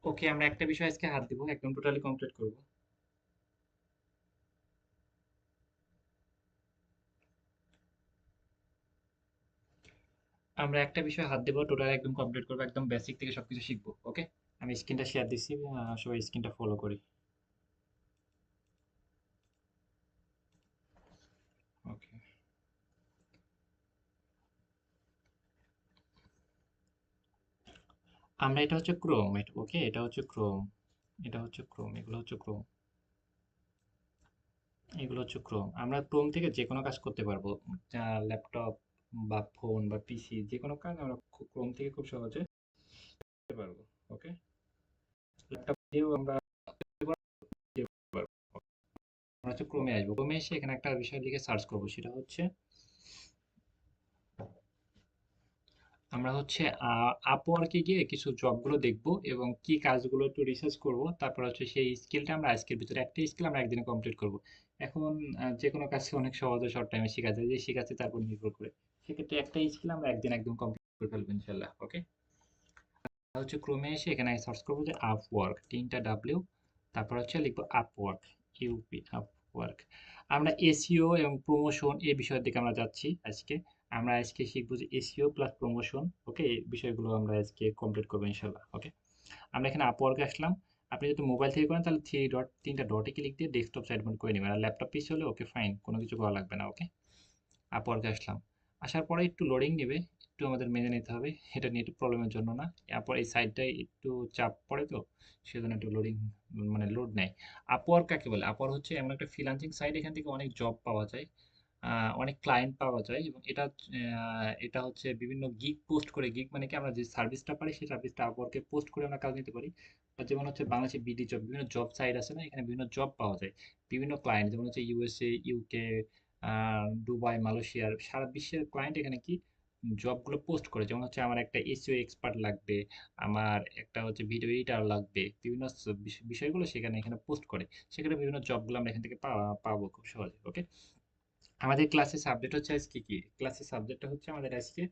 ওকে, আমরা একটা বিষয় আজকে হাত দিব, একদম টোটালি কমপ্লিট করব। আমরা একটা বিষয় হাত দেবো, টোটালি একদম কমপ্লিট করবো, একদম বেসিক থেকে সবকিছু শিখবো। ওকে, আমি স্ক্রিনটা শেয়ার দিচ্ছি, সবাই স্ক্রিনটা ফলো করি। ওকে, আমরা এটা হচ্ছে ক্রোম, ওকে, এটা হচ্ছে ক্রোম, এটা হচ্ছে ক্রোম, এগুলো হচ্ছে ক্রোম, এগুলো হচ্ছে ক্রোম। আমরা ক্রোম থেকে যে কোনো কাজ করতে পারবো, ল্যাপটপ বা ফোন বা পিসি, যে কোনো কাজ আমরা ক্রোম থেকে খুব সহজে করতে পারবো। ওকে, ল্যাপটপ দিয়েও আমরা করতে পারবো। আমরা হচ্ছে ক্রোমে আসবো, ক্রোমে এসে এখানে একটা বিষয় লিখে সার্চ করবো, সেটা হচ্ছে আমরা হচ্ছে আপওয়ার্কে গিয়ে কিছু জবগুলো দেখবো এবং কি কাজগুলো একটু রিসার্চ করব, তারপর হচ্ছে সেই স্কিলটা আমরা আজকের ভিতরে একটা স্কিল আমরা একদিনে কমপ্লিট করব। এখন যে কোনো কাজ অনেক সহজে শর্ট টাইমে শেখা যায়, যে শেখাচ্ছে তার উপর নির্ভর করে। সেক্ষেত্রে একটা স্কিল আমরা একদিন একদম কমপ্লিট করে ফেলবো ইনশাল্লাহ। ওকে, হচ্ছে ক্রোমে এসে এখানে সার্চ করবো যে আপওয়ার্ক, 3টা W, তারপর হচ্ছে লিখবো আপওয়ার্ক, ইউপি, আপওয়ার্ক। আমরা এসইও এবং প্রমোশন এই বিষয়ের দিকে আমরা যাচ্ছি আজকে। আমরা আজকে শিখবো যে এসইও প্লাস প্রমোশন। ওকে, এই বিষয়গুলো আমরা আজকে কমপ্লিট করবো ইনশাল্লাহ। ওকে, আমরা এখানে আপওয়ার্কে আসলাম। আপনি যদি মোবাইল থেকে করেন তাহলে 3 ডটে ক্লিক দিয়ে ডেস্কটপ সাইড মোড করে নেবেন, আর ল্যাপটপ পিসি হলে ওকে ফাইন, কোনো কিছু করা লাগবে না। ওকে, আপওয়ার্কে আসলাম। আসার পরে একটু লোডিং নেবে, একটু আমাদের মেনে নিতে হবে, এটা নিয়ে একটু প্রবলেমের জন্য না। তারপর এই সাইডটায় একটু চাপ পড়ে, তো সেজন্য একটু লোডিং, মানে লোড নেয়। আপওয়ার্ক কাকে বলে? আপওয়ার্ক হচ্ছে এমন একটা ফ্রিল্যান্সিং সাইট, এখান থেকে অনেক জব পাওয়া যায়, অনেক ক্লায়েন্ট পাওয়া যায়, এবং এটা হচ্ছে বিভিন্ন গিগ পোস্ট করে। গিগ মানে কি, আমরা যে সার্ভিসটা পারি সেই সার্ভিসটা আপওয়ার্কে পোস্ট করে আমরা কাজ নিতে পারি। আর যেমন হচ্ছে বাংলাদেশে বিডি জব, বিভিন্ন জব সাইট আছে না, এখানে বিভিন্ন জব পাওয়া যায়। বিভিন্ন ক্লায়েন্ট, যেমন হচ্ছে ইউএসএ, ইউকে, দুবাই, মালয়েশিয়ার, সারা বিশ্বের ক্লায়েন্ট এখানে কি জবগুলো পোস্ট করে। যেমন হচ্ছে আমার একটা এসইও এক্সপার্ট লাগবে, আমার একটা হচ্ছে ভিডিও এডিটার লাগবে, বিভিন্ন বিষয়গুলো সেখানে এখানে পোস্ট করে। সেখানে বিভিন্ন জবগুলো আমরা এখান থেকে পাবো খুব সহজে। ওকে, আমাদের ক্লাসের সাবজেক্ট হচ্ছে আজকে কি, ক্লাসের সাবজেক্টটা হচ্ছে আমাদের আজকে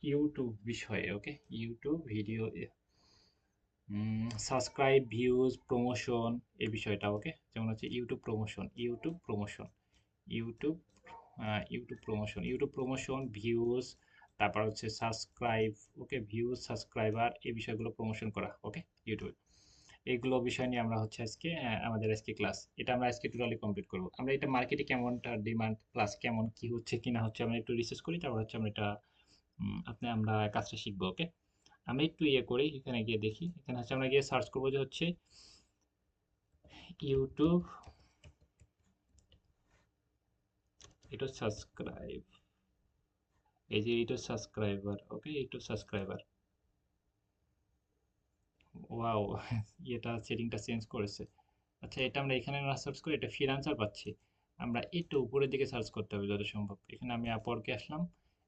ইউটিউব বিষয়ে। Okay, YouTube video, subscribe, views, promotion, এই বিষয়টা। ওকে, যেমন হচ্ছে YouTube promotion, YouTube promotion, YouTube YouTube promotion, YouTube promotion, views, তারপর হচ্ছে সাবস্ক্রাইব। ওকে, ভিউজ, সাবস্ক্রাইবার, এই বিষয়গুলো প্রমোশন করা। ওকে, ইউটিউব, এইগুলো বিষয় নিয়ে আমরা হচ্ছে আজকে আমাদের আজকে ক্লাস, এটা আমরা আজকে টোটালি কমপ্লিট করব। আমরা এটা মার্কেটে কেমনটা ডিমান্ড প্লাস কেমন কি হচ্ছে কি না হচ্ছে আমরা একটু রিসার্চ করি, তারপর হচ্ছে আমরা এটা আমরা কাজটা শিখবো। ওকে, আমরা একটু ইয়ে করি, এখানে গিয়ে দেখি, এখানে হচ্ছে আমরা গিয়ে সার্চ করবো যে হচ্ছে ইউটিউব, এটা সাবস্ক্রাইব, এই যে ইউটিউব সাবস্ক্রাইবার। ওকে, ইউটিউব সাবস্ক্রাইবার, ওয়াও, এটা সেটিংটা চেঞ্জ করেছে। আচ্ছা, এটা আমরা এখানে না সার্চ করি, এটা ফ্রিল্যান্সার পাচ্ছি। আমরা একটু উপরের দিকে সার্চ করতে হবে যত সম্ভব। এখানে আমি আপওয়ার্কে আসলাম,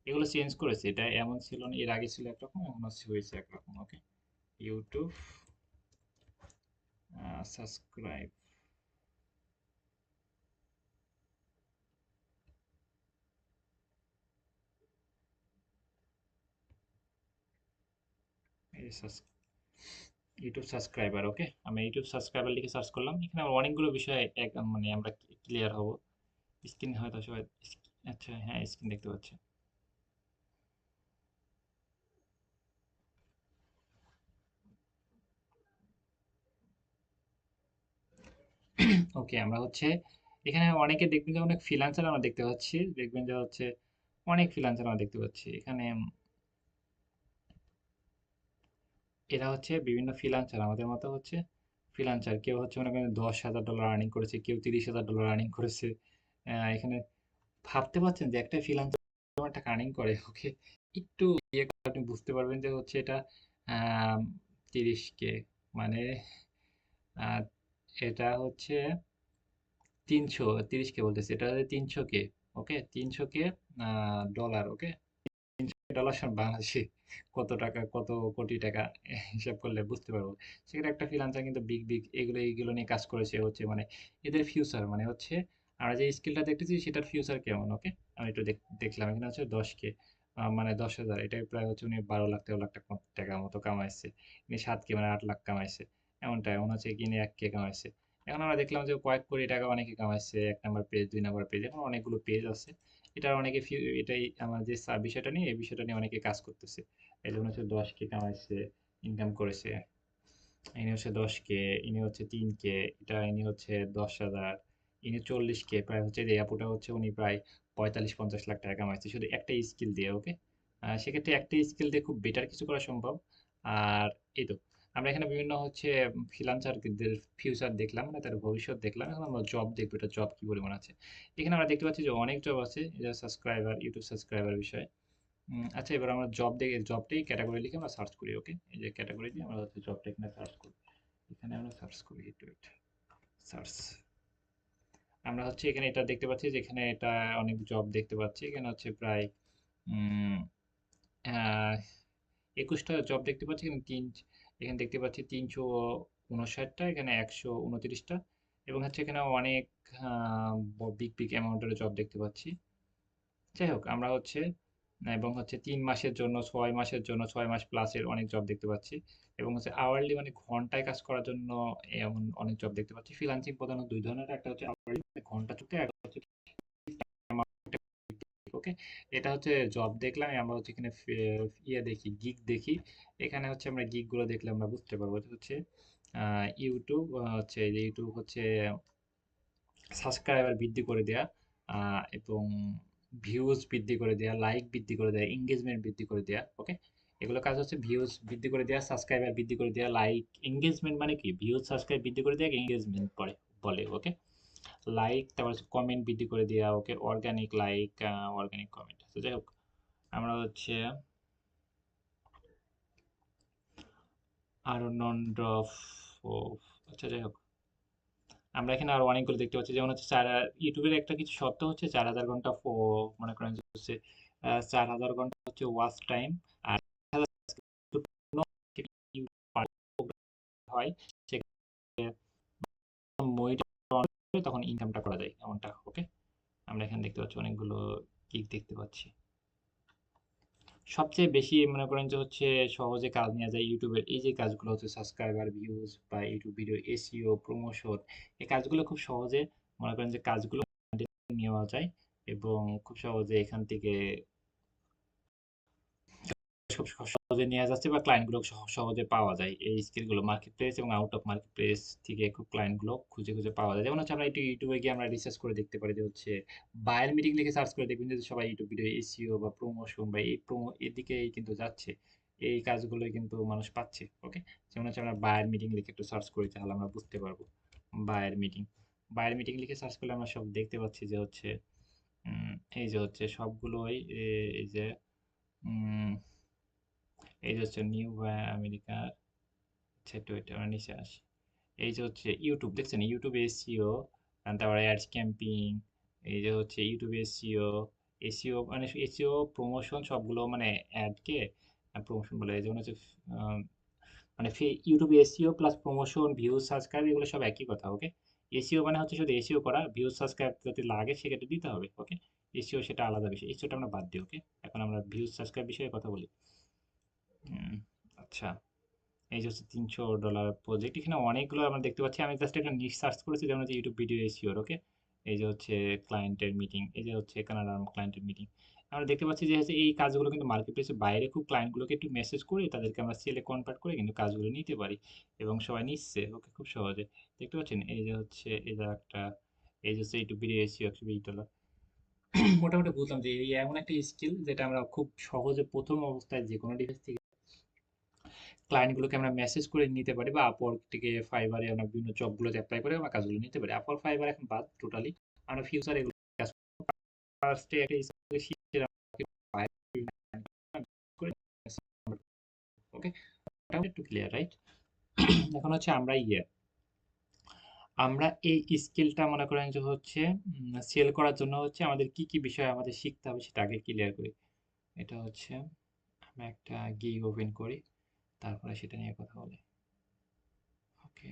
এগুলো চেঞ্জ করেছে, এটা এমন ছিল না, এর আগে ছিল একরকম, এখন হয়েছে একরকম। ওকে, ইউটিউব সাবস্ক্রাইব, এই ইউটিউব সাবস্ক্রাইবার। ওকে, আমি ইউটিউব সাবস্ক্রাইবার লিখে সার্চ করলাম, এখানে আমার অনেকগুলো বিষয় মানে আমরা ক্লিয়ার হব। স্ক্রিন হয়তো সবাই, আচ্ছা হ্যাঁ, স্ক্রিন দেখতে পাচ্ছি। ওকে, আমরা হচ্ছে এখানে অনেকে দেখবেন যে অনেক ফ্রিল্যান্সার আমরা দেখতে পাচ্ছি, দেখবেন যে হচ্ছে অনেক ফ্রিল্যান্সার আমরা দেখতে পাচ্ছি এখানে। এরা হচ্ছে বিভিন্ন ফ্রিল্যান্সার, আমাদের মতো হচ্ছে ফ্রিল্যান্সার। কেউ হচ্ছে মনে করেন $10,000 আর্নিং করেছে, কেউ $30,000 আর্নিং করেছে। এখানে ভাবতে পারছেন যে একটা ফ্রিল্যান্সার টাকা আর্নিং করে। ওকে, একটু ইয়ে করে আপনি বুঝতে পারবেন যে হচ্ছে এটা 30K, মানে আহ, এটা হচ্ছে 330K বলতেছে, এটা হচ্ছে 300K। ওকে, 300K ডলার। ওকে, ডলার বাংলাদেশে কত টাকা, কত কোটি টাকা, হিসাব করলে বুঝতে পারবো। সেখানে একটা ফ্রিল্যান্সার কিন্তু বিগ বিগ এগুলো এইগুলো নিয়ে কাজ করেছে, হচ্ছে মানে এদের ফিউচার, মানে হচ্ছে আমরা যে স্কিলটা দেখতেছি সেটার ফিউচার কেমন। ওকে, আমি একটু দেখলাম, এখানে হচ্ছে 10K, মানে 10,000, এটাই প্রায় হচ্ছে উনি 12 লাখ 13 লাখ টাকা মতো কামাইছে। ইনি 7K মানে 8 লাখ কামাইছে। এমনটা এমন হচ্ছে কি ইনি 1K কামাইছে। এখন আমরা দেখলাম যে কয়েক কোটি টাকা অনেকে কামাইছে, 1 নাম্বার পেজ 2 নাম্বার পেজ, এখন অনেকগুলো পেজ আছে। এটা অনেকে এটাই আমার যে বিষয়টা নিয়ে এই বিষয়টা নিয়ে অনেকে কাজ করতেছে। এই যেমন হচ্ছে 10K কামাইছে, ইনকাম করেছে। ইনি হচ্ছে 10K, ইনি হচ্ছে 3K, এটা ইনি হচ্ছে 10,000, ইনি 40K, প্রায় হচ্ছে যে আপুটা হচ্ছে উনি প্রায় 45-50 লাখ টাকা কামাইছে শুধু একটা স্কিল দিয়ে। ওকে, সেক্ষেত্রে একটা স্কিল দিয়ে খুব বেটার কিছু করা সম্ভব। আর এই তো আমরা এখানে বিভিন্ন হচ্ছে ফ্রিল্যান্সারদের ফিউচার দেখলাম, মানে তার ভবিষ্যৎ দেখলাম। এখন আমরা জব দেখবো, এটা জব কি পরিমাণ আছে। এখানে আমরা দেখতে পাচ্ছি যে অনেক জব আছে, এটা সাবস্ক্রাইবার, ইউটিউব সাবস্ক্রাইবার বিষয়ে। আচ্ছা, এবার আমরা জব দেখে জবটাই ক্যাটাগরি লিখে আমরা সার্চ করি। ওকে, এই যে ক্যাটাগরি দিয়ে আমরা হচ্ছে জবটা এখানে সার্চ করি। এখানে আমরা সার্চ করি, একটু সার্চ। আমরা হচ্ছে এখানে এটা দেখতে পাচ্ছি যে এখানে এটা অনেক জব দেখতে পাচ্ছি। এখানে হচ্ছে প্রায় উম, আহ, 21টা জব দেখতে পাচ্ছি। এখানে দেখতে পাচ্ছি 359টা, এখানে 129টা, এবং হচ্ছে এখানে অনেক বিগ বিগ অ্যামাউন্টের জব দেখতে পাচ্ছি। যাই হোক, আমরা হচ্ছে এবং হচ্ছে 3 মাসের জন্য, 6 মাসের জন্য, 6 মাস প্লাসের অনেক জব দেখতে পাচ্ছি। এবং হচ্ছে আওয়ারলি মানে ঘন্টায় কাজ করার জন্য এমন অনেক জব দেখতে পাচ্ছি। ফ্রিল্যান্সিং প্রধানত দুই ধরনের, একটা হচ্ছে আওয়ারলি মানে ঘন্টা চুক্তি, একটা হচ্ছে ওকে। এটা হচ্ছে জব দেখলাম, আমরা হচ্ছে এখানে ইয়ে দেখি, গিগ দেখি। এখানে হচ্ছে আমরা গিগ গুলো দেখলে আমরা বুঝতে পারবো। এটা হচ্ছে ইউটিউব, হচ্ছে এই যে ইউটিউব হচ্ছে সাবস্ক্রাইবার বৃদ্ধি করে দেয়া, এবং ভিউজ বৃদ্ধি করে দেয়া, লাইক বৃদ্ধি করে দেয়া, এঙ্গেজমেন্ট বৃদ্ধি করে দেয়া। ওকে, এগুলো কাজ হচ্ছে ভিউজ বৃদ্ধি করে দেয়া, সাবস্ক্রাইবার বৃদ্ধি করে দেয়া, লাইক এঙ্গেজমেন্ট মানে কি, ভিউজ সাবস্ক্রাইব বৃদ্ধি করে দেয়া, এঙ্গেজমেন্ট করে বলে। ওকে, লাইক, তারপর হচ্ছে কমেন্ট বৃদ্ধি করে দেয়া। ওকে, অর্গানিক লাইক, অর্গানিক কমেন্ট। তো যাই হোক, আমরা হচ্ছে আরো নন ড্রপ, আচ্ছা যাই হোক, আমরা এখানে আরো অনেকগুলো দেখতে পাচ্ছি। যেমন হচ্ছে ইউটিউবের একটা কিছু সত্য হচ্ছে 4,000 ঘন্টা মনে করেন যে হচ্ছে 4,000 ঘন্টা হচ্ছে ওয়াচ টাইম। আর হয় সেক্ষেত্রে তখন ইনকামটা করা যায় এমনটা। ওকে, আমরা এখানে দেখতে পাচ্ছি অনেকগুলো কিক দেখতে পাচ্ছি। সবচেয়ে বেশি মনে করেন যে হচ্ছে সহজে কাজ নেওয়া যায় ইউটিউবের এই যে কাজগুলো হচ্ছে সাবস্ক্রাইবার, ভিউজ বা ইউটিউব ভিডিও এসইও, প্রমোশন, এই কাজগুলো খুব সহজে মনে করেন যে কাজগুলো নেওয়া যায়, এবং খুব সহজে এখান থেকে খুব সহজে নেওয়া যাচ্ছে, বা ক্লায়েন্ট গুলো সহজে পাওয়া যায়। এই স্কিল গুলো মার্কেট প্লেস এবং আউট অফ মার্কেট প্লেস থেকে খুব ক্লায়েন্ট গুলো খুঁজে খুঁজে পাওয়া যায়। যেমন হচ্ছে আমরা একটু ইউটিউবে গিয়ে আমরা রিসার্চ করে দেখতে পারি যে হচ্ছে বায়ার মিটিং লিখে সার্চ করে দেখবেন যে সবাই ইউটিউব ভিডিও এসইও বা প্রমোশন বা এই এদিকেই কিন্তু যাচ্ছে। এই কাজগুলোই কিন্তু মানুষ পাচ্ছে। ওকে, যেমন হচ্ছে আমরা বায়ার মিটিং লিখে একটু সার্চ করি, তাহলে আমরা বুঝতে পারবো। বায়ার মিটিং, বায়ার মিটিং লিখে সার্চ করলে আমরা সব দেখতে পাচ্ছি যে হচ্ছে এই যে হচ্ছে সবগুলোই এই যে উম, এই যে হচ্ছে নিউ আমেরিকার, সেটা ওইটা আমরা নিচে আসি। এই যে হচ্ছে ইউটিউব দেখছেন, ইউটিউব এসইও, তারপরে অ্যাডস ক্যাম্পিং, এই যে হচ্ছে ইউটিউব এসইও, এসইও মানে এসইও প্রমোশন সবগুলো মানে অ্যাডকে প্রমোশন বলে। যেমন হচ্ছে মানে YouTube SEO plus promotion, views, subscribe, এগুলো সব একই কথা। ওকে, এসইও মানে হচ্ছে শুধু এসইও করা, ভিউজ সাবস্ক্রাইব যদি লাগে সেক্ষেত্রে দিতে হবে। ওকে, এসইও সেটা আলাদা বিষয়, এসইওটা আমরা বাদ দিই। ওকে, এখন আমরা ভিউজ সাবস্ক্রাইব বিষয়ে কথা বলি। আচ্ছা, এই যে হচ্ছে $300 প্রজেক্ট, এখানে অনেকগুলো আমরা দেখতে পাচ্ছি। আমি জাস্ট একটা নিশ সার্চ করেছি, যেমন হচ্ছে ইউটিউব ভিডিও এসিওর। ওকে, এই যে হচ্ছে ক্লায়েন্টের মিটিং, এই যে হচ্ছে কানাডার ক্লায়েন্টের মিটিং। আমরা দেখতে পাচ্ছি যে হচ্ছে এই কাজগুলো কিন্তু মার্কেট প্লেসের বাইরে খুব ক্লায়েন্টগুলোকে একটু মেসেজ করে তাদেরকে আমরা সেলে কনভার্ট করে কিন্তু কাজগুলো নিতে পারি, এবং সবাই নিচ্ছে। ওকে, খুব সহজে দেখতে পাচ্ছেন। এই যে হচ্ছে এই যে একটা, এই যে হচ্ছে ইউটিউব ভিডিও এসিও $120। মোটামুটি বুঝলাম যে এই এমন একটা স্কিল যেটা আমরা খুব সহজে প্রথম অবস্থায় যে কোনো ডিভাইস থেকে ক্লায়েন্টগুলোকে আমরা মেসেজ করে নিতে পারি, বা আপওয়ার্ক থেকে ফাইবারে আমরা বিভিন্ন জবগুলোতে অ্যাপ্লাই করে আমরা কাজগুলো নিতে পারি। আপওয়ার্ক ফাইবার এখন বাদ টোটালি, আমরা ফিউচার এগুলো কাজ ফার্স্টে একটা স্কিল শিখে ওকে, ওটা একটু ক্লিয়ার রাইট। এখন হচ্ছে আমরা আমরা এই স্কিলটা মনে করেন যে হচ্ছে সেল করার জন্য হচ্ছে আমাদের কি কি বিষয় আমাদের শিখতে হবে সেটা আগে ক্লিয়ার করি। এটা হচ্ছে আমরা একটা গিগ ওপেন করি, তারপরে সেটা নিয়ে কথা বলি। ওকে,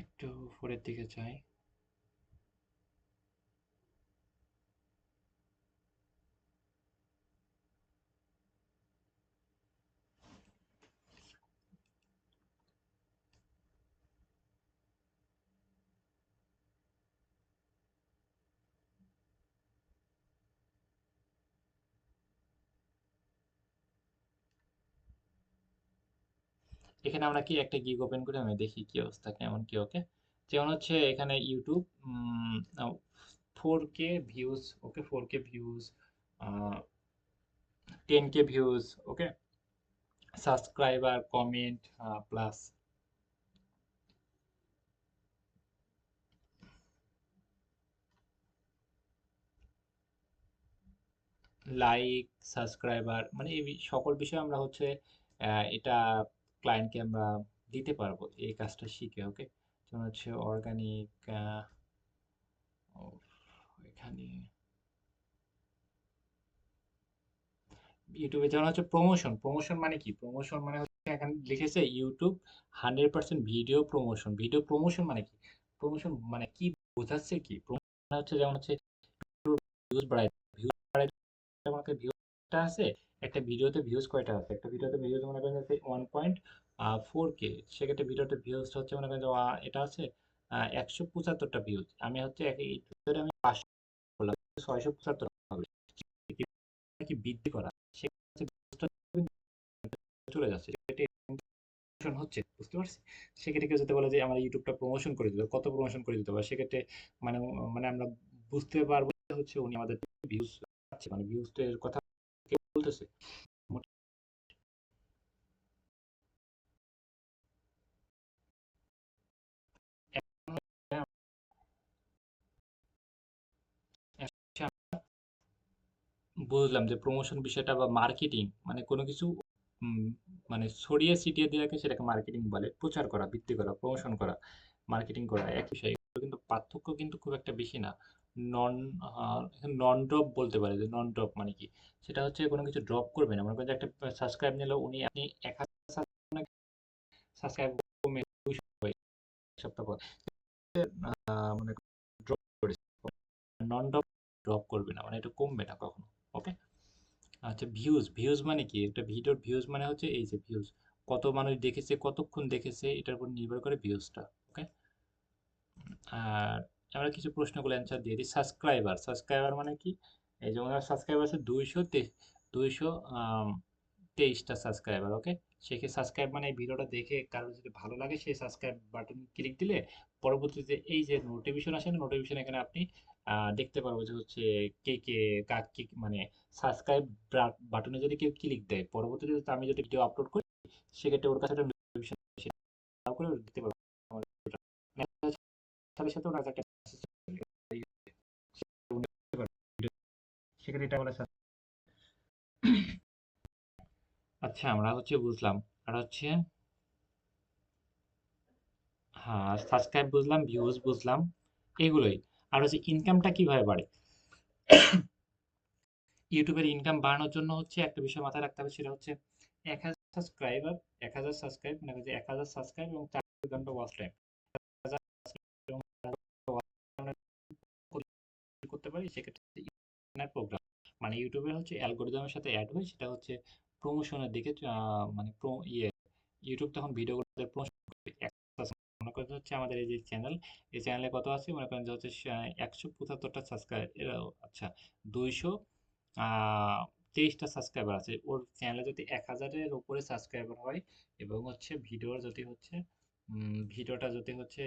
একটু উপরের দিকে যাই। এখানে আমরা কি একটা গিগ ওপেন করে আমি দেখি কি অবস্থা কেমন কি। ওকে, যেমন হচ্ছে এখানে YouTube 4K views, okay 4K views, 10K views, okay, subscriber, comment, plus like, subscriber, মানে এই সকল বিষয়ে আমরা হচ্ছে এটা ক্লায়েন্টকে আমরা দিতে পারবো এই কাজটা শিখে। ওকে, যেমন হচ্ছে অর্গানিক, এখানে ইউটিউবে যেমন হচ্ছে প্রমোশন। প্রমোশন মানে কি? প্রমোশন মানে হচ্ছে এখানে লিখেছে YouTube 100% video promotion. Video promotion মানে কি? প্রমোশন মানে কি বোঝাচ্ছে কি? প্রমোশন হচ্ছে যেমন হচ্ছে ভিউজ বাড়ায়, ভিউজ বাড়ায়, যেমন একটা ভিউটা আছে, একটা ভিডিওতে ভিউজ কয়টা আছে? একটা ভিডিওতে ভিউজ মনে করেন যে 1.4K, সেক্ষেত্রে ভিডিওতে ভিউজ হচ্ছে মনে করেন যে এটা আছে 175টা ভিউজ। আমি হচ্ছে এই ভিডিওতে আমি 500 করলাম, 675 হবে কি বৃদ্ধি করা, সেক্ষেত্রে ভিউজটা চলে যাচ্ছে, সেক্ষেত্রে প্রমোশন হচ্ছে, বুঝতে পারছি। সেক্ষেত্রে কেউ যদি বলে যে আমার ইউটিউবটা প্রমোশন করে দিতে, কত প্রমোশন করে দিতে পারে, সেক্ষেত্রে মানে মানে আমরা বুঝতে পারবো যে হচ্ছে উনি আমাদের ভিউজ পাচ্ছে, মানে ভিউজের কথা কে বলতেছে। বুঝলাম যে প্রমোশন বিষয়টা বা মার্কেটিং মানে কোনো কিছু উম, মানে ছড়িয়ে ছিটিয়ে দেওয়াকে সেটাকে মার্কেটিং বলে। প্রচার করা, বিক্রি করা, প্রমোশন করা, মার্কেটিং করা একই বিষয়। এগুলো কিন্তু পার্থক্য কিন্তু খুব একটা বেশি না। নন নন ড্রপ বলতে পারে, যে নন ড্রপ মানে কি? সেটা হচ্ছে কোনো কিছু ড্রপ করবে না। মনে করেন যে একটা সাবস্ক্রাইব নিলো উনি, আপনি 1000 সাবস্ক্রাইব কমে 200 হয়ে এক সপ্তাহ পর মানে ড্রপ করেছে, নন ড্রপ ড্রপ করবে না, মানে এটা কমবে না কখনো। ওকে, আচ্ছা ভিউজ, ভিউজ মানে কি? একটা ভিডিওর ভিউজ মানে হচ্ছে এই যে ভিউজ, কত মানুষ দেখেছে, কতক্ষণ দেখেছে, এটার উপর নির্ভর করে ভিউজটা। ওকে, আর আমরা কিছু প্রশ্নগুলো অ্যান্সার দিয়ে দিই। সাবস্ক্রাইবার, সাবস্ক্রাইবার মানে কি? এই যেমন সাবস্ক্রাইবার আছে 223টা সাবস্ক্রাইবার। ওকে, সেক্ষেত্রে সাবস্ক্রাইব মানে এই ভিডিওটা দেখে কারোর যদি ভালো লাগে, সেই সাবস্ক্রাইব বাটন ক্লিক দিলে পরবর্তীতে এই যে নোটিফিকেশন আসে না, নোটিফিকেশন এখানে আপনি দেখতে পারবো যে হচ্ছে কে কে কাক কি মানে সাবস্ক্রাইব বাটনে যদি কেউ ক্লিক দেয়, পরবর্তীতে আমি যদি ভিডিও আপলোড করি, সেক্ষেত্রে ওর কাছে একটা নোটিফিকেশন করে দিতে পারবো আমার ভিডিওটা। সাথে সাথে ওর কাছে একটা message চলে যাবে, উনি দেখতে পারবে ভিডিও। সেক্ষেত্রে এটা বলে আচ্ছা আমরা হচ্ছে বুঝলাম। আর হচ্ছে হ্যাঁ, সাবস্ক্রাইব বুঝলাম, ভিউজ বুঝলাম, এগুলোই। আর হচ্ছে ইনকামটা কিভাবে বাড়ে? ইউটিউবের ইনকাম বাড়ানোর জন্য হচ্ছে একটা বিষয় মাথায় রাখতে হবে, সেটা হচ্ছে 1000 সাবস্ক্রাইবার, 1000 সাবস্ক্রাইব মানে হচ্ছে 1000 সাবস্ক্রাইব এবং 4 ঘন্টা ওয়াচ টাইম আমরা করতে পারি। সেক্ষেত্রে প্রোগ্রাম মানে ইউটিউবের হচ্ছে অ্যালগোরিদমের সাথে অ্যাড হয়, সেটা হচ্ছে প্রমোশনের দিকে মানে ইউটিউব তখন ভিডিওগুলো প্রমোশন করবে। মনে করেন হচ্ছে আমাদের এই যে চ্যানেল, এই চ্যানেলে কত আছে মনে করেন যে হচ্ছে 175টা সাবস্ক্রাইব, আচ্ছা 223টা সাবস্ক্রাইবার আছে। ওর চ্যানেলে যদি 1000-এর উপরে সাবস্ক্রাইবার হয় এবং হচ্ছে ভিডিওর যদি হচ্ছে ভিডিওটা যদি হচ্ছে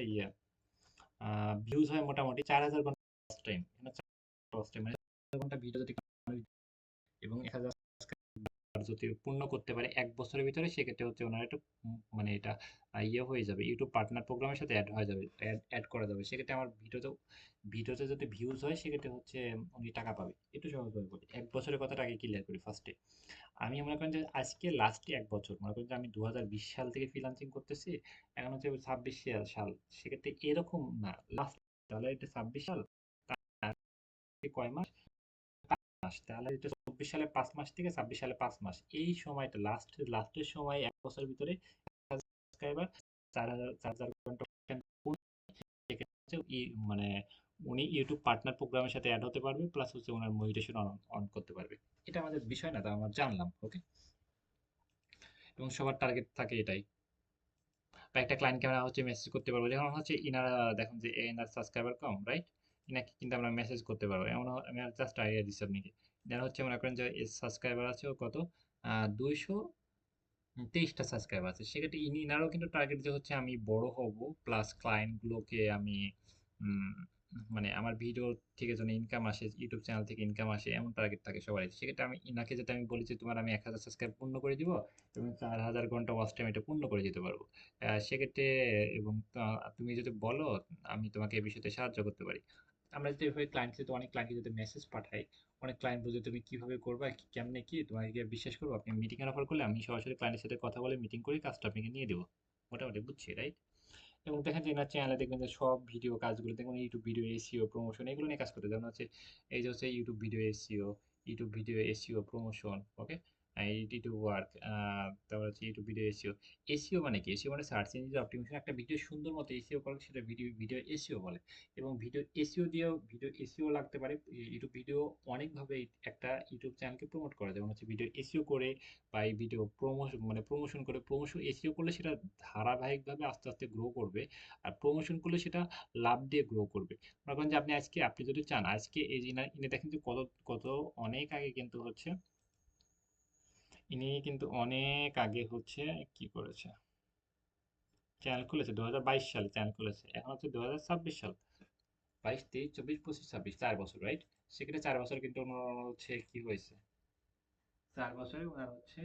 ভিউজ হয় মোটামুটি 4000 ঘন্টা টাইম, মানে 4 ঘন্টা ভিডিও যদি এবং 1000 যদি পূর্ণ করতে পারে 1 বছরের ভিতরে, সেক্ষেত্রে হচ্ছে ওনার একটা মানে এটা হয়ে যাবে, ইউটিউব পার্টনার প্রোগ্রামের সাথে অ্যাড হয়ে যাবে, অ্যাড করা যাবে। সেক্ষেত্রে আমার ভিডিওতে যদি ভিউজ হয়, সেক্ষেত্রে হচ্ছে উনি টাকা পাবে। একটু সহজভাবে বলি, 1 বছরের কথাটা আগে ক্লিয়ার করি ফার্স্টে। আমি মনে করেন যে আজকে লাস্টে 1 বছর, মনে করেন যে আমি 2020 সাল থেকে ফ্রিল্যান্সিং করতেছি, এখন হচ্ছে 26 সাল, সেক্ষেত্রে এরকম না লাস্ট, তাহলে এটা 26 সাল, কয় মাস, মাস, তাহলে এটা 24 সালে 5 মাস থেকে 26 সালে 5 মাস, এই সময়টা লাস্টের সময় 1 বছরের ভিতরে সাবস্ক্রাইবার 4,000 ঘন্টা সেক্ষেত্রে মানে উনি ইউটিউব পার্টনার প্রোগ্রামের সাথে অ্যাড হতে পারবে, প্লাস হচ্ছে ওনার মনিটাইজেশন অন অন করতে পারবে। এটা আমাদের বিষয় না, তা আমরা জানলাম। ওকে, এবং সবার টার্গেট থাকে এটাই। বা একটা ক্লায়েন্টকে আমরা হচ্ছে মেসেজ করতে পারবো, যেমন হচ্ছে ইনারা দেখুন যে এনার সাবস্ক্রাইবার কম, রাইট? ইনাকে কিন্তু আমরা মেসেজ করতে পারবো। এমন আমি জাস্ট আইডিয়া দিচ্ছি আপনাকে। যেন হচ্ছে মনে করেন যে সাবস্ক্রাইবার আছে ও কত 200 23টা সাবস্ক্রাইব আছে। সেক্ষেত্রে ইনারও কিন্তু টার্গেট যে হচ্ছে আমি বড় হব, প্লাস ক্লায়েন্ট গুলোকে আমি উম, মানে আমার ভিডিও থেকে যেন ইনকাম আসে, ইউটিউব চ্যানেল থেকে ইনকাম আসে, এমন টার্গেট থাকে সবারই। সেক্ষেত্রে আমি ইনাকে যাতে আমি বলি যে তোমার আমি 1000 সাবস্ক্রাইব পূর্ণ করে দিব এবং 4000 ঘন্টা ওয়াচ টাইম এটা পূর্ণ করে দিতে পারবো। সেক্ষেত্রে এবং তুমি যদি বলো আমি তোমাকে এই বিষয়তে সাহায্য করতে পারি। আমরা যদি এভাবে ক্লায়েন্ট, যদি অনেক ক্লায়েন্টকে যদি মেসেজ পাঠাই, অনেক ক্লায়েন্ট বুঝে তুমি কিভাবে করবা, কেমনে কি তোমাকে কি বিশ্বাস করবো? আপনি মিটিং এর অফার করলে আমি সরাসরি ক্লায়েন্টের সাথে কথা বলে মিটিং করে কাজটা আপনাকে নিয়ে দেবো। মোটামুটি বুঝছি, রাইট? এবং দেখেন যে এনার চ্যানেলে দেখবেন যে সব ভিডিও কাজগুলো দেখবেন ইউটিউব ভিডিও এসইও প্রমোশন এগুলো নিয়ে কাজ করতে, যেমন হচ্ছে এই যে হচ্ছে YouTube video SEO, YouTube video SEO promotion, okay, YouTube work, তারপর হচ্ছে ইউটিউব ভিডিও এসইও। এসইও মানে কি? এসইও মানে সার্চ ইঞ্জিন অপটিমাইজেশন। একটা ভিডিও সুন্দর মতো এসইও করে সেটা ভিডিও ভিডিও এসইও বলে। এবং ভিডিও এসইও দিয়েও ভিডিও এসইও লাগতে পারে। ইউটিউব ভিডিও অনেকভাবে একটা ইউটিউব চ্যানেলকে প্রমোট করে, যেমন হচ্ছে ভিডিও এসইও করে বা এই ভিডিও প্রমোশন মানে প্রমোশন করে। প্রমোশন এসইও করলে সেটা ধারাবাহিকভাবে আস্তে আস্তে গ্রো করবে, আর প্রমোশন করলে সেটা লাভ দিয়ে গ্রো করবে। মনে করেন যে আপনি যদি চান আজকে এই যে ইনি দেখেন যে কত কত অনেক আগে কিন্তু হচ্ছে, ইনি কিন্তু অনেক আগে হচ্ছে কি করেছে, চ্যানেল খুলেছে 2022 সালে চ্যানেল খুলেছে, এখন হচ্ছে 2026 সাল। 22, 23, 24, 25, 26, 4 বছর, রাইট? সেখানে 4 বছর কিন্তু ওনার হচ্ছে কি হয়েছে, 4 বছরে ওনার হচ্ছে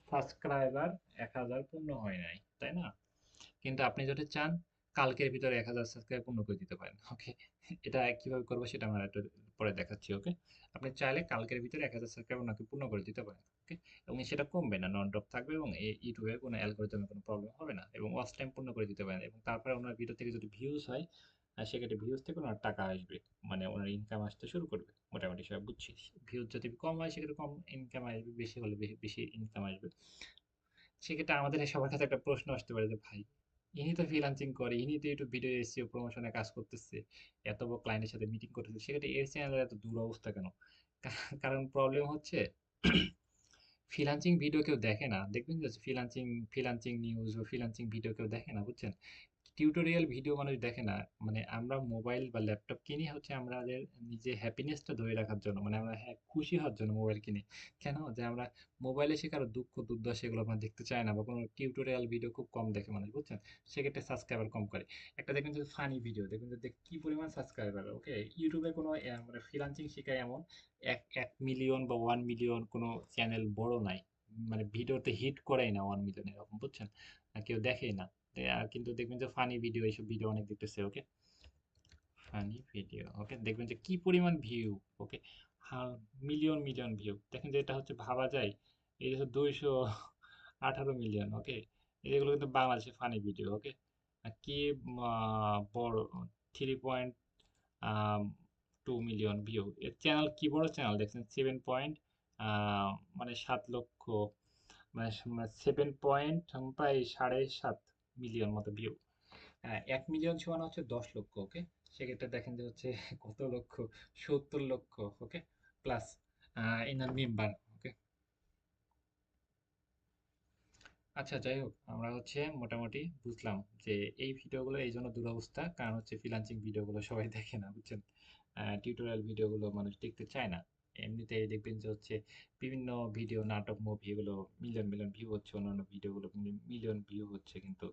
সাবস্ক্রাইবার 1000 পূর্ণ হয় নাই, তাই না? কিন্তু আপনি যদি চান কালকের ভিতরে 1000 সাবস্ক্রাইব পূর্ণ করে দিতে পারেন, ওকে। এটা কিভাবে করবো সেটা আমরা একটু পরে দেখাচ্ছি, ওকে। আপনি চাইলে কালকের ভিতরে 1000 সাবস্ক্রাইব ওনাকে পূর্ণ করে দিতে পারেন, ওকে। এবং সেটা কমবে না, নন ড্রপ থাকবে, এবং এই ইউটিউবে কোনো অ্যালগরিদমে কোনো প্রবলেম হবে না, এবং ওয়াচ টাইম পূর্ণ করে দিতে পারেন। এবং তারপরে ওনার ভিডিও থেকে যদি ভিউজ হয়, সেক্ষেত্রে ভিউজ থেকে ওনার টাকা আসবে, মানে ওনার ইনকাম আসতে শুরু করবে। মোটামুটি সব বুঝছি। ভিউজ যদি কম হয় সেক্ষেত্রে কম ইনকাম আসবে, বেশি হলে বেশি ইনকাম আসবে। সেক্ষেত্রে আমাদের সবার কাছে একটা প্রশ্ন আসতে পারে যে ভাই, ইনি তো ফ্রিল্যান্সিং করে, ইনি তো ইউটিউব ভিডিও এসইও প্রমোশনে কাজ করতেছে, এত বড় ক্লায়েন্টের সাথে মিটিং করতেছে, সেক্ষেত্রে এর চ্যানেলের এত দুরবস্থা কেন? কারণ প্রবলেম হচ্ছে ফ্রিল্যান্সিং ভিডিও কেউ দেখে না। দেখবেন যে ফ্রিল্যান্সিং ফ্রিল্যান্সিং নিউজ বা ফ্রিল্যান্সিং ভিডিও কেউ দেখে না, বুঝছেন? টিউটোরিয়াল ভিডিও মানুষ দেখে না। মানে আমরা মোবাইল বা ল্যাপটপ কিনি হচ্ছে আমাদের নিজে হ্যাপিনেসটা ধরে রাখার জন্য, মানে আমরা খুশি হওয়ার জন্য মোবাইল কিনি। কেন? যে আমরা মোবাইলে সে কারো দুঃখ দুর্দশা এগুলো আমরা দেখতে চাই না, বা কোনো টিউটোরিয়াল ভিডিও খুব কম দেখে মানুষ, বুঝছেন? সেক্ষেত্রে সাবস্ক্রাইবার কম করে। একটা দেখবেন যে ফানি ভিডিও দেখবেন যে কি পরিমাণ সাবস্ক্রাইবার, ওকে। ইউটিউবে কোনো মানে ফ্রিল্যান্সিং শেখায় এমন এক এক মিলিয়ন বা 1 মিলিয়ন কোনো চ্যানেল বড় নাই, মানে ভিডিওতে হিট করেই না 1 মিলিয়ন এরকম, বুঝছেন? কেউ দেখেই না। কিন্তু দেখবেন যে ফানি ভিডিও, এইসব ভিডিও অনেক দেখতেছে, ওকে। ফানি ভিডিও, ওকে, দেখবেন যে কি পরিমাণ ভিউ, ওকে। হ্যাঁ, মিলিয়ন মিলিয়ন ভিউ। দেখেন যে এটা হচ্ছে ভাবা যায়, এই যে 218 মিলিয়ন, ওকে। এগুলো কিন্তু বাংলাদেশে ফানি ভিডিও, ওকে। কি বড় 3.2 মিলিয়ন ভিউ। এর চ্যানেল কি বড় চ্যানেল দেখছেন, 7 পয়েন্ট, মানে 7 লক্ষ, মানে 7 পয়েন্ট প্রায় 7.5 মিলিয়ন মতো ভিউ। 1 মিলিয়ন সমান হচ্ছে 10 লক্ষ, ওকে। সেক্ষেত্রে দেখেন যে হচ্ছে কত লক্ষ, 70 লক্ষ, ওকে, প্লাস ইনার মেম্বার, ওকে। আচ্ছা, যাই হোক, আমরা হচ্ছে মোটামুটি বুঝলাম যে এই ভিডিওগুলো এই জন্য দুরবস্থা, কারণ হচ্ছে ফ্রিল্যান্সিং ভিডিওগুলো সবাই দেখে না, বুঝছেন? টিউটোরিয়াল ভিডিওগুলো মানুষ দেখতে চায় না। এমনিতেই দেখবেন যে হচ্ছে বিভিন্ন ভিডিও, নাটক, মুভি এগুলো মিলিয়ন মিলিয়ন ভিউ হচ্ছে, অন্যান্য ভিডিওগুলো মিলিয়ন ভিউ হচ্ছে, কিন্তু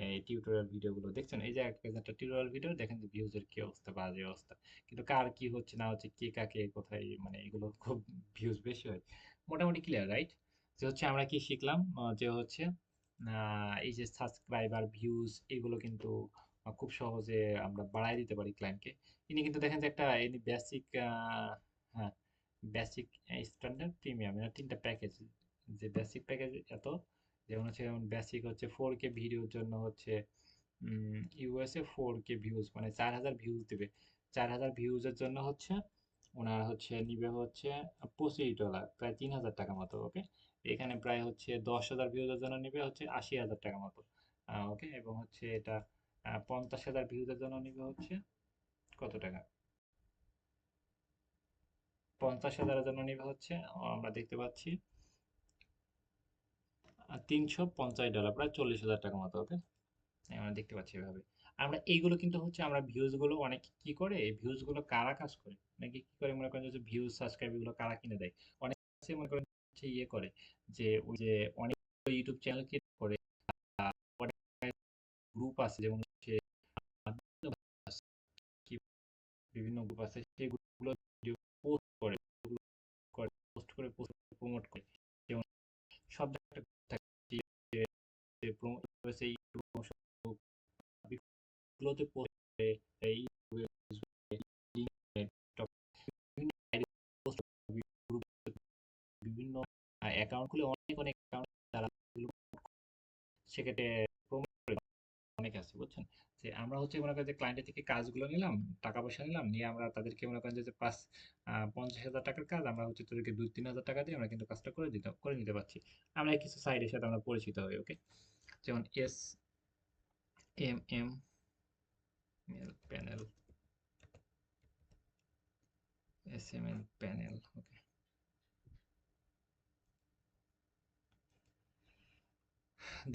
এই টিউটোরিয়াল ভিডিওগুলো দেখছেন, এই যে একটা টিউটোরিয়াল ভিডিও দেখেন যে ভিউজের কি অবস্থা, বাজে অবস্থা। কিন্তু কার কি হচ্ছে না হচ্ছে, কে কাকে কোথায়, মানে এগুলো খুব ভিউজ বেশি হয়। মোটামুটি ক্লিয়ার, রাইট? যে হচ্ছে আমরা কি শিখলাম, যে হচ্ছে এই যে সাবস্ক্রাইবার ভিউজ এগুলো কিন্তু খুব সহজে আমরা বাড়ায় দিতে পারি ক্লায়েন্টকে। ইনি কিন্তু দেখেন যে একটা ইনি বেসিক, হ্যাঁ, বেসিক, স্ট্যান্ডার্ড, প্রিমিয়াম, এর 3টা প্যাকেজ। যে বেসিক প্যাকেজ এত, যেমন হচ্ছে বেসিক হচ্ছে 4K ভিডিওর জন্য হচ্ছে ইউএসএ 4K ভিউজ মানে 4000 ভিউজ দিবে। 4000 ভিউজের জন্য হচ্ছে ওনার হচ্ছে নিবে হচ্ছে $25, প্রায় 3000 টাকা মতো, ওকে। এখানে প্রায় হচ্ছে 10,000 ভিউজের জন্য নিবে হচ্ছে 80,000 টাকা মতো, ওকে। এবং হচ্ছে এটা 50,000 ভিউজের জন্য নিবে হচ্ছে কত টাকা, 50,000-এর জন্য নিবে হচ্ছে আমরা দেখতে পাচ্ছি $350, প্রায় 40,000 টাকা মতো, ওকে। আমরা দেখতে পাচ্ছি এভাবে। আমরা এইগুলো কিন্তু হচ্ছে আমরা ভিউজ গুলো অনেক কি করে, এই ভিউজ গুলো কারা কাজ করে নাকি কি করে, মনে করেন যে ভিউজ সাবস্ক্রাইব এগুলো কারা কিনে দেয়, অনেক আছে মনে করেন হচ্ছে ইয়ে করে, যে ওই যে অনেক ইউটিউব চ্যানেল ক্রিয়েট করে গ্রুপ আছে, যেমন হচ্ছে কি বিভিন্ন গ্রুপ আছে, সেই গ্রুপগুলো পোস্ট করে পোস্ট করে প্রমোট করে, যেমন সব জায়গায় থাকে যে প্রমোট করে সেই গুলোতে পোস্ট করে এই বিভিন্ন অ্যাকাউন্ট খুলে অনেক অনেক অ্যাকাউন্ট তারা সেক্ষেত্রে প্রমোট করে অনেক আছে, বুঝছেন? যে আমরা হচ্ছে মনে করেন যে ক্লায়েন্টের থেকে কাজগুলো নিলাম, টাকা পয়সা নিলাম, নিয়ে আমরা তাদেরকে মনে করেন যে 50,000 টাকার কাজ আমরা হচ্ছে তাদেরকে 2-3 হাজার টাকা দিয়ে আমরা কিন্তু কাজটা করে নিতে পারছি। আমরা কিছু সাইডের সাথে আমরা পরিচিত হই, ওকে? যেমন SMM প্যানেল, SML প্যানেল, ওকে।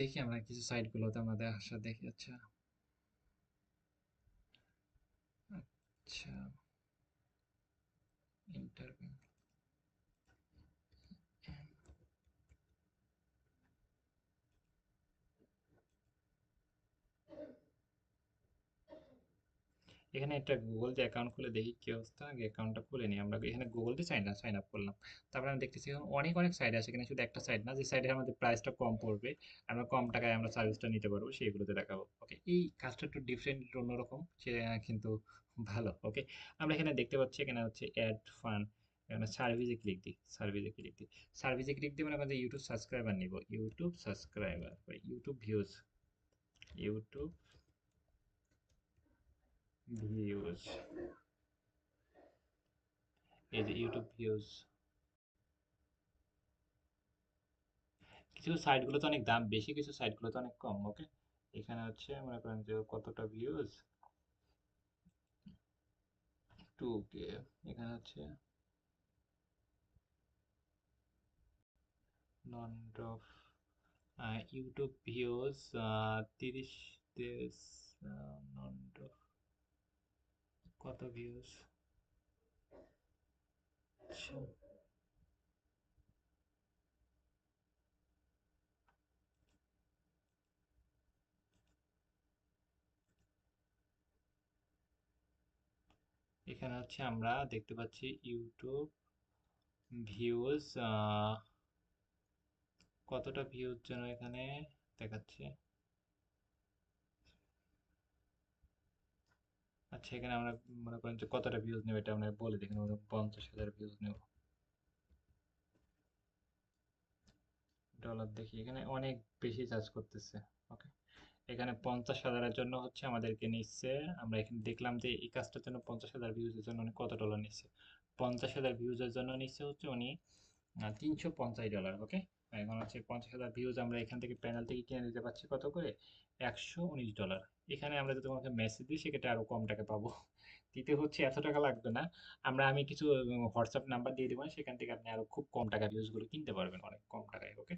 দেখি আমরা কিছু সাইটগুলোতে আমাদের আসা দেখি। আচ্ছা আচ্ছা, ইন্টারভিউ, এখানে একটা গুগল যে অ্যাকাউন্ট খুলে দেখি কি অবস্থা। আগে অ্যাকাউন্টটা খুলে নিই আমরা। এখানে গুগল দিয়ে সাইন আপ করলাম। তারপরে আমি দেখতেছি এখন অনেক অনেক সাইট আছে, এখানে শুধু একটা সাইট না, যে সাইডে আমাদের প্রাইসটা কম পড়বে, আমরা কম টাকায় আমরা সার্ভিসটা নিতে পারবো, সেইগুলোতে দেখাবো, ওকে? এই কাজটা একটু ডিফারেন্ট, অন্যরকম, সে কিন্তু ভালো, ওকে? আমরা এখানে দেখতে পাচ্ছি, এখানে হচ্ছে অ্যাড ফান, এখানে সার্ভিসে ক্লিক দিই, সার্ভিসে ক্লিক দিয়ে মানে আমাদের ইউটিউব সাবস্ক্রাইবার নিব, YouTube subscriber, YouTube views, YouTube views, এই যে ইউটিউব ভিউজ। কিছু সাইটগুলোতে অনেক দাম বেশি, কিছু সাইটগুলোতে অনেক কম, ওকে? এখানে হচ্ছে মনে করেন যে কতটা ভিউজ, 2K। এখানে হচ্ছে নন অফ ইউটিউব ভিউজ 30 দেশ, নন অফ কত ভিউজ, আচ্ছা। এখানে হচ্ছে আমরা দেখতে পাচ্ছি ইউটিউব ভিউজ কতটা ভিউজ যেন এখানে দেখাচ্ছে। আচ্ছা, এখানে আমরা মনে করেন যে কতটা ভিউজ নেব এটা আমরা বলে দিই, এখানে 50,000 ভিউজ নেব, ডলার দেখি, এখানে অনেক বেশি চার্জ করতেছে, ওকে? এখানে 50,000-এর জন্য হচ্ছে আমাদেরকে নিচ্ছে, আমরা এখানে দেখলাম যে এই কাজটার জন্য 50,000 ভিউজের জন্য উনি কত ডলার নিচ্ছে। 50,000 ভিউজের জন্য নিচ্ছে হচ্ছে উনি $350, ওকে? এখন হচ্ছে 50,000 ভিউজ আমরা এখান থেকে প্যানেল থেকে কিনে নিতে পারছি কত করে, $119। এখানে আমরা যদি তোমাকে মেসেজ দিই সেক্ষেত্রে আরো কম টাকা পাবো। দিতে হচ্ছে এত টাকা লাগবে না, আমি কিছু হোয়াটসঅ্যাপ নাম্বার দিয়ে দেবো, সেখান থেকে আপনি আরো খুব কম টাকা ভিউজ গুলো কিনতে পারবেন, অনেক কম টাকায়, ওকে?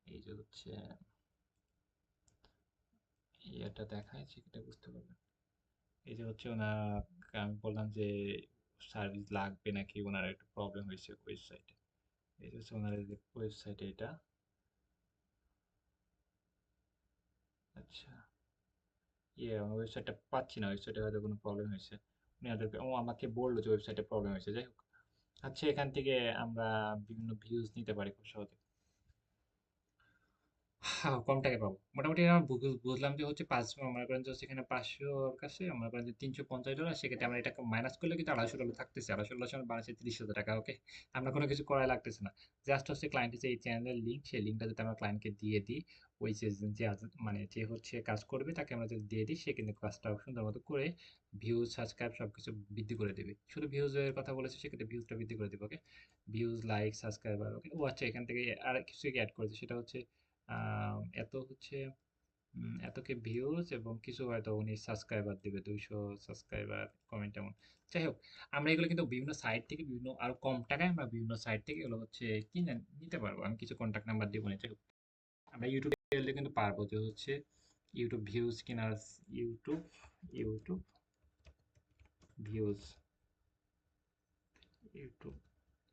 এই যে হচ্ছে ইয়েটা দেখায়, সেটা বুঝতে পারবেন। এই যে হচ্ছে ওনাকে আমি বললাম যে সার্ভিস লাগবে নাকি, ওনার একটা প্রবলেম হয়েছে ওয়েবসাইটে। এই যে হচ্ছে ওনার ওয়েবসাইটে এটা, আচ্ছা। আমার ওয়েবসাইটটা পাচ্ছি না, ওয়েবসাইটে হয়তো কোনো প্রবলেম হয়েছে। উনি আমাকে বললো যে ওয়েবসাইটে প্রবলেম হয়েছে, যাই হোক। আচ্ছা, এখান থেকে আমরা বিভিন্ন ভিউজ নিতে পারি খুব সহজে। হ্যাঁ, কম টাকায় পাবো মোটামুটি। আমরা বুঝলাম যে হচ্ছে পাঁচ, মনে করেন যে সেখানে 500 কাছে মনে করেন যে $350, সেক্ষেত্রে আমরা এটাকে মাইনাস করলে কিন্তু $250 থাকতেছে, $250 বানাচ্ছে 30,000 টাকা, ওকে? আমরা কোনো কিছু করা লাগতেছে না, জাস্ট হচ্ছে ক্লায়েন্টের যে এই চ্যানেলের লিঙ্ক, সেই লিঙ্কটা যদি আমরা ক্লায়েন্টকে দিয়ে দিই, ওই মানে যে হচ্ছে কাজ করবে তাকে আমরা যদি দিয়ে দিই, সে কিন্তু কাজটা সুন্দর মতো করে ভিউজ, সাবস্ক্রাইব সবকিছু বৃদ্ধি করে দেবে। শুধু ভিউজের কথা বলেছে, সেক্ষেত্রে ভিউজটা বৃদ্ধি করে দেবে, ওকে? ভিউজ, লাইক, সাবস্ক্রাইবার, ওকে? ও আচ্ছা, এখান থেকে আর কিছু অ্যাড করেছে, সেটা হচ্ছে এত হচ্ছে এতকে ভিউজ এবং কিছু হয়তো উনি সাবস্ক্রাইবার দিবে, 200 সাবস্ক্রাইবার, কমেন্ট, এমন। যাই হোক, আমরা এগুলো কিন্তু বিভিন্ন সাইট থেকে, বিভিন্ন আরো কম টাকায় আমরা বিভিন্ন সাইট থেকে এগুলো হচ্ছে কিনে নিতে পারবো। আমি কিছু কন্ট্যাক্ট নাম্বার দিব না। যাই হোক, আমরা ইউটিউবে গেলে কিন্তু পারবো যে হচ্ছে ইউটিউব ভিউজ কেনার, YouTube YouTube views, YouTube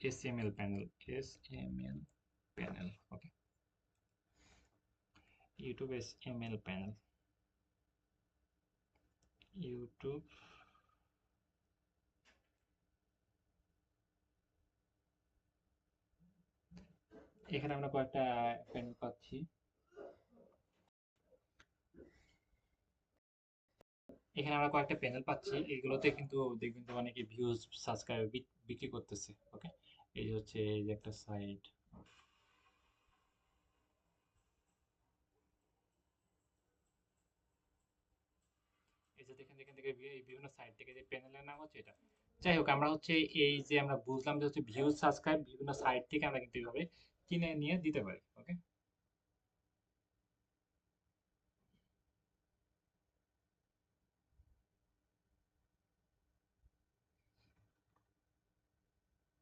SML panel, SML panel, okay. YouTube SML panel, YouTube. এখানে আমরা কয়েকটা প্যানেল পাচ্ছি। এখানে আমরা কয়েকটা প্যানেল পাচ্ছি, এগুলোতে কিন্তু দেখবেন তো অনেকে ভিউজ সাবস্ক্রাইব বিক্রি করতেছে, ওকে। এই যে হচ্ছে এই যে একটা সাইট, এই যে দেখেন দেখেন দেখে এই বিভিন্ন সাইট থেকে যে প্যানেলের নাম হচ্ছে এটা। যাই হোক, আমরা হচ্ছে এই যে আমরা বুঝলাম যে হচ্ছে ভিউজ সাবস্ক্রাইব বিভিন্ন সাইট থেকে আমরা কিন্তু এইভাবে কিনে নিয়ে দিতে পারি, ওকে।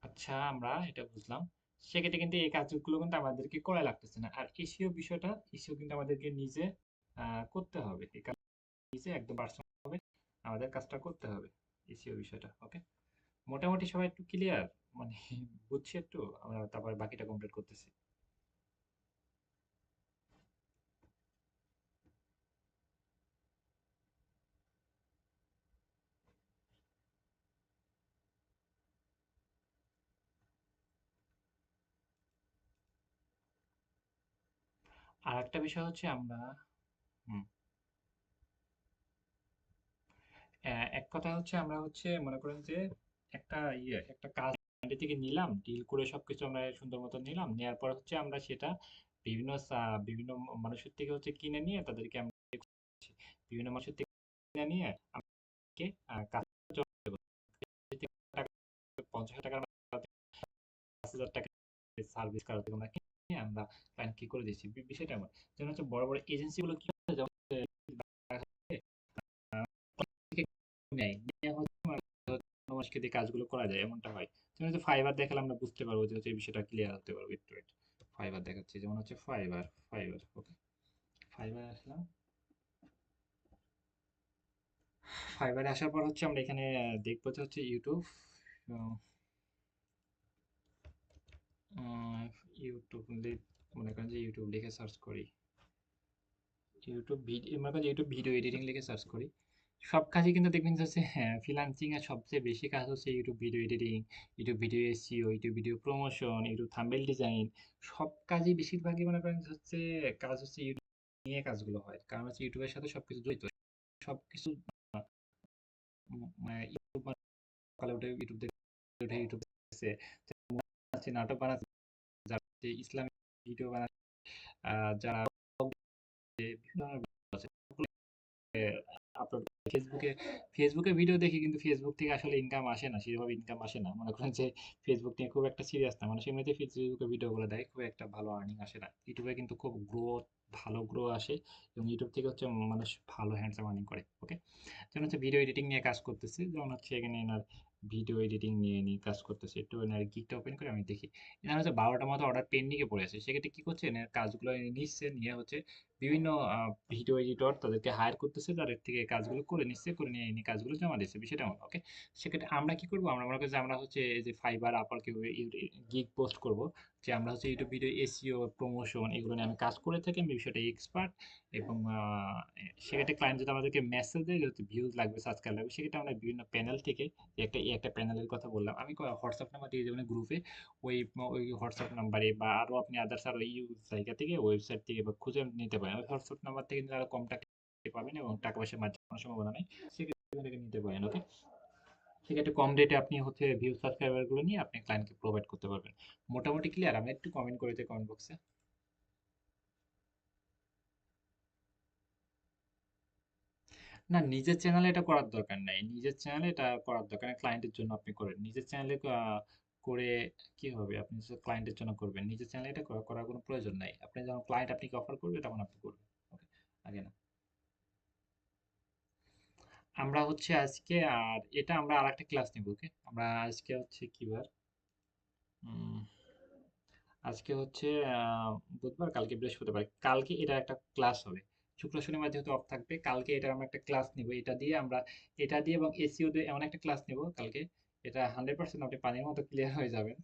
আচ্ছা, আমরা এটা বুঝলাম। সেক্ষেত্রে কিন্তু এই কাজগুলো কিন্তু আমাদেরকে করা লাগতেছে না। আর এসিও বিষয়টা, এসিও কিন্তু আমাদেরকে নিজে করতে হবে। এই কাজ নিজে একদম পার্সোনাল ভাবে আমাদের কাজটা করতে হবে, এসিও বিষয়টা, ওকে। মোটামুটি সবাই একটু ক্লিয়ার, মানে বুঝছি একটু। আমরা তারপরে বাকিটা কমপ্লিট করতেছি। আর একটা বিষয় হচ্ছে আমরা, হুম, এক কথা হচ্ছে আমরা হচ্ছে মনে করেন যে একটা একটা কাজ ক্লায়েন্টের থেকে নিলাম, ডিল করে সবকিছু আমরা সুন্দর মতো নিলাম, নেওয়ার পর হচ্ছে আমরা সেটা বিভিন্ন বিভিন্ন মানুষের থেকে হচ্ছে কিনে নিয়ে তাদেরকে আমরা দিচ্ছি। বিভিন্ন মানুষের থেকে কিনে নিয়ে আমাকে কাজ 50,000 টাকা, 5,000 টাকা সার্ভিস করার থেকে আমরা কিনে আমরা ক্লায়েন্ট কি করে দিচ্ছি। বিষয়টা এমন, যেমন হচ্ছে বড় বড় এজেন্সি গুলো কি করে, যেমন নেয় নিয়ে হচ্ছে মানুষকে দিয়ে কাজগুলো করা যায়, এমনটা হয়। যেমন হচ্ছে ফাইবার দেখালে আমরা বুঝতে পারবো যে হচ্ছে এই বিষয়টা ক্লিয়ার হতে পারবো একটু একটু। ফাইবার দেখাচ্ছি, যেমন হচ্ছে ফাইবার, ফাইবার, ওকে। ফাইবার আসলাম, ফাইবারে আসার পর হচ্ছে আমরা এখানে দেখবো যে হচ্ছে ইউটিউব, ইউটিউব মনে করেন যে ইউটিউব লিখে সার্চ করি, ইউটিউব ভিডিও, মনে করেন যে ইউটিউব ভিডিও এডিটিং লিখে সার্চ করি। সব কাজই কিন্তু দেখবেন যে হচ্ছে, হ্যাঁ, ফ্রিল্যান্সিং এর সবচেয়ে বেশি কাজ হচ্ছে YouTube video editing, YouTube video SEO, YouTube video promotion, YouTube thumbnail design. সব কাজই বেশিরভাগই মনে করেন যে হচ্ছে কাজ হচ্ছে ইউটিউব নিয়ে কাজগুলো হয়, কারণ হচ্ছে ইউটিউবের সাথে সবকিছু জড়িত। সবকিছু মানে ইউটিউব, সকালে উঠে ইউটিউব দেখে, উঠে ইউটিউব দেখতেছে, বানাচ্ছে, নাটক বানাচ্ছে, যারা হচ্ছে ইসলামিক ভিডিও বানাচ্ছে, যারা বিভিন্ন ধরনের video আছে, আপলোড ফেসবুকে, ফেসবুকে ভিডিও দেখি, কিন্তু ফেসবুক থেকে আসলে ইনকাম আসে না, সেভাবে ইনকাম আসে না। মনে করেন যে ফেসবুক নিয়ে খুব একটা সিরিয়াস না মানুষ, এমনিতে ফেসবুকে ভিডিও গুলো দেয়, খুব একটা ভালো আর্নিং আসে না। ইউটিউবে কিন্তু খুব গ্রোথ, ভালো গ্রো আসে, এবং ইউটিউব থেকে হচ্ছে মানুষ ভালো হ্যান্ডসাম আর্নিং করে, ওকে। যেমন হচ্ছে ভিডিও এডিটিং নিয়ে কাজ করতেছে, যেমন হচ্ছে এখানে এনার ভিডিও এডিটিং নিয়ে নিয়ে কাজ করতেছে, একটু এনার গিকটা ওপেন করে আমি দেখি। এনার হচ্ছে 12টার মতো অর্ডার পেন্ডিং এ পড়ে আছে। সেক্ষেত্রে কি করছে, এনার কাজগুলো নিচ্ছে, নিয়ে হচ্ছে বিভিন্ন ভিডিও এডিটর তাদেরকে হায়ার করতেছে, তাদের থেকে কাজগুলো করে নিচ্ছে, করে নিয়ে এই কাজগুলো জমা দিচ্ছে, বিষয়টা এমন, ওকে। সেক্ষেত্রে আমরা কি করবো, আমরা মনে করি যে আমরা হচ্ছে এই যে ফাইবার আপার গিগ পোস্ট করব, যে আমরা হচ্ছে ইউটিউব ভিডিও এসইও প্রমোশন এগুলো নিয়ে আমি কাজ করে থাকি, আমি বিষয়টা এক্সপার্ট। এবং সেক্ষেত্রে ক্লায়েন্ট যদি আমাদেরকে মেসেজ দেয় যে ভিউজ লাগবে, সাবস্ক্রাইব লাগবে, সেক্ষেত্রে আমরা বিভিন্ন প্যানেল থেকে, একটা প্যানেলের কথা বললাম আমি, হোয়াটসঅ্যাপ নাম্বার দিয়ে দেবেন গ্রুপে, ওই ওই হোয়াটসঅ্যাপ নাম্বারে, বা আরো আপনি আদার্স আরো জায়গা থেকে, ওয়েবসাইট থেকে বা খুঁজে নিতে পারেন। ওই হোয়াটসঅ্যাপ নাম্বার থেকে নিলে আরো কম টাকা পাবেন, এবং টাকা পয়সার মাঝে কোনো সম্ভাবনা নেই, সেক্ষেত্রে থেকে নিতে পারেন, ওকে। সেক্ষেত্রে কম রেটে আপনি হচ্ছে ভিউ সাবস্ক্রাইবার গুলো নিয়ে আপনি ক্লায়েন্টকে প্রোভাইড করতে পারবেন। মোটামুটি ক্লিয়ার? আমি একটু কমেন্ট করে দিই কমেন্ট বক্সে। না, নিজের চ্যানেলে এটা করার দরকার নাই, নিজের চ্যানেলে এটা করার দরকার নেই, ক্লায়েন্টের জন্য আপনি করেন। নিজের চ্যানেলে করে কি হবে, আপনি যখন ক্লায়েন্টের জন্য করবেন, নিজের চ্যানেলে এটা করার কোনো প্রয়োজন নাই। আপনি যখন ক্লায়েন্ট আপনাকে অফার করবে তখন আপনি করবেন, ওকে। আগে না। আমরা হচ্ছে আজকে, আর এটা আমরা আরেকটা ক্লাস নিব, ওকে। আমরা আজকে হচ্ছে কি বার, উম, আজকে হচ্ছে বুধবার, কালকে বৃহস্পতিবার, কালকে এটা একটা ক্লাস হবে। শুক্র শনিবার যেহেতু অফ থাকবে, কালকে এটা আমরা একটা ক্লাস নিব, এটা দিয়ে আমরা, এটা দিয়ে এবং এসইও দিয়ে এমন একটা ক্লাস নিব কালকে, এটা 100% আপনি পানির মতো ক্লিয়ার হয়ে যাবেন।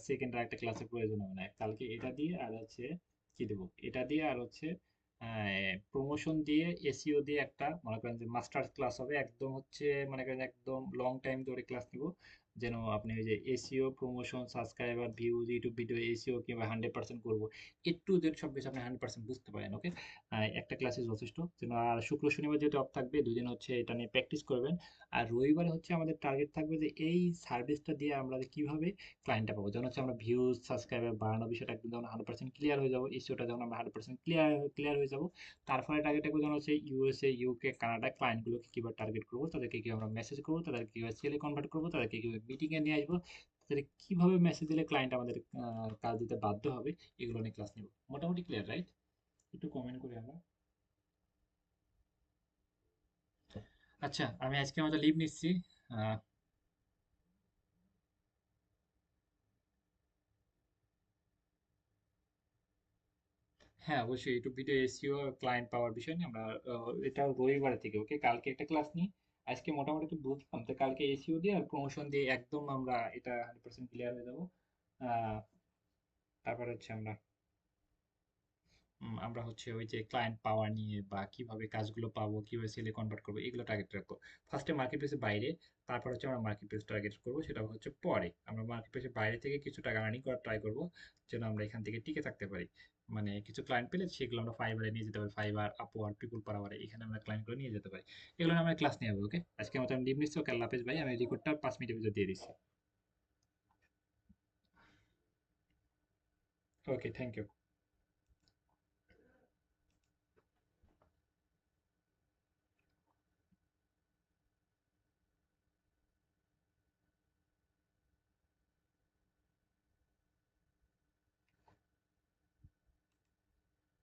সেকেন্ড আর একটা ক্লাসের প্রয়োজন হবে না। কালকে এটা দিয়ে আর হচ্ছে কি দেবো, এটা দিয়ে আর হচ্ছে প্রমোশন দিয়ে এসইও দিয়ে একটা মনে করেন যে মাস্টার ক্লাস হবে একদম হচ্ছে, মনে করেন একদম লং টাইম ধরে ক্লাস নিব, যেন আপনি ওই যে SEO promotion subscriber views YouTube video SEO কিংবা 100% করবো একটু যে সব কিছু আপনি 100% বুঝতে পারেন। ওকে, একটা ক্লাসে যথেষ্ট যেন। আর শুক্র শনিবার যেহেতু অফ থাকবে, দুদিন হচ্ছে এটা নিয়ে প্র্যাকটিস করবেন। আর রবিবারে হচ্ছে আমাদের টার্গেট থাকবে যে এই সার্ভিসটা দিয়ে আমরা যে কিভাবে ক্লায়েন্টটা পাবো, যেমন হচ্ছে আমরা ভিউজ সাবস্ক্রাইবার বাড়ানো বিষয়টা একদম যখন 100% ক্লিয়ার হয়ে যাবো, এসইওটা যখন আমরা 100% ক্লিয়ার হয়ে যাবো, তারপরে টার্গেট থাকবে যেমন হচ্ছে ইউএসএ ইউকে কানাডা ক্লায়েন্টগুলোকে কীভাবে টার্গেট করবো, তাদেরকে কীভাবে আমরা মেসেজ করবো, তাদেরকে কীভাবে সেলে কনভার্ট করবো, তাদেরকে কীভাবে মিটিংয়ে নিয়ে আসবো, তাদের কীভাবে মেসেজ দিলে ক্লায়েন্ট আমাদের কাজ দিতে বাধ্য হবে, এগুলো নিয়ে ক্লাস নেব। মোটামুটি ক্লিয়ার, রাইট? একটু কমেন্ট করি আমরা। আচ্ছা, আমি আজকে আমাদের লিভ নিচ্ছি। আহ, হ্যাঁ, অবশ্যই ইউটিউব ভিডিও এসইও ক্লায়েন্ট পাওয়ার বিষয় নিয়ে আমরা এটা রবিবার থেকে, ওকে, কালকে একটা ক্লাস নিই। আজকে মোটামুটি একটু বুঝলাম, তো কালকে এসইও দিয়ে আর প্রমোশন দিয়ে একদম আমরা এটা 100% ক্লিয়ার হয়ে যাবো। আহ, তারপর হচ্ছে আমরা হচ্ছে ওই যে ক্লায়েন্ট পাওয়ার নিয়ে বা কিভাবে কাজগুলো পাবো, কিভাবে সেলে কনভার্ট করবো, এগুলো টার্গেট রাখবো। ফার্স্টে মার্কেট প্লেসের বাইরে, তারপর হচ্ছে আমরা মার্কেট প্লেস টার্গেট করবো, সেটা হচ্ছে পরে আমরা মার্কেট প্লেসের বাইরে থেকে কিছু টাকা আর্নিং করার ট্রাই করবো, যেন আমরা এখান থেকে টিকে থাকতে পারি। মানে কিছু ক্লায়েন্ট পেলে সেগুলো আমরা ফাইবারে নিয়ে যেতে পারি, ফাইবার, আপওয়ার্ক, পিপল পাওয়ারে, এখানে আমরা ক্লায়েন্টগুলো নিয়ে যেতে পারি। এগুলো নিয়ে আমরা ক্লাস নিয়ে যাবো। ওকে, আজকে মতো আমি লিভ নিচ্ছি। ওকে, আল্লাহ হাফেজ ভাই, আমি রেকর্ডটা 5 মিনিটের ভিতর দিয়ে দিচ্ছি। ওকে, থ্যাংক ইউ।